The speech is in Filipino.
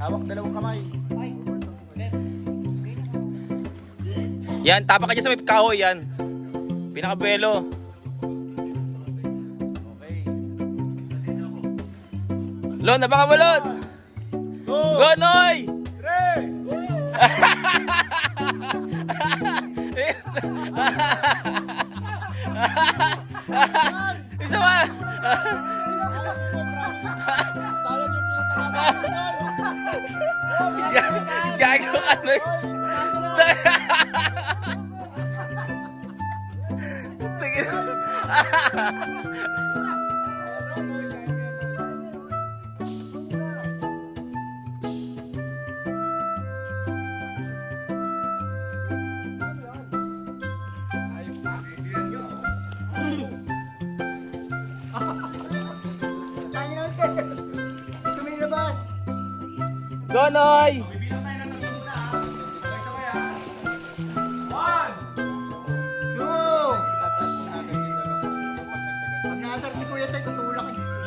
Hawak dalawang kamay. Yan, tapa ka dyan sa may kahoy yan. Pinakabuelo. Okay. Lon, nabaka mo, Lon! Go, Noy! Isa pa! Gago ka, Noy! Tingin. Go, Noy! Pag naasar si Kuya Tay, tutulak eh.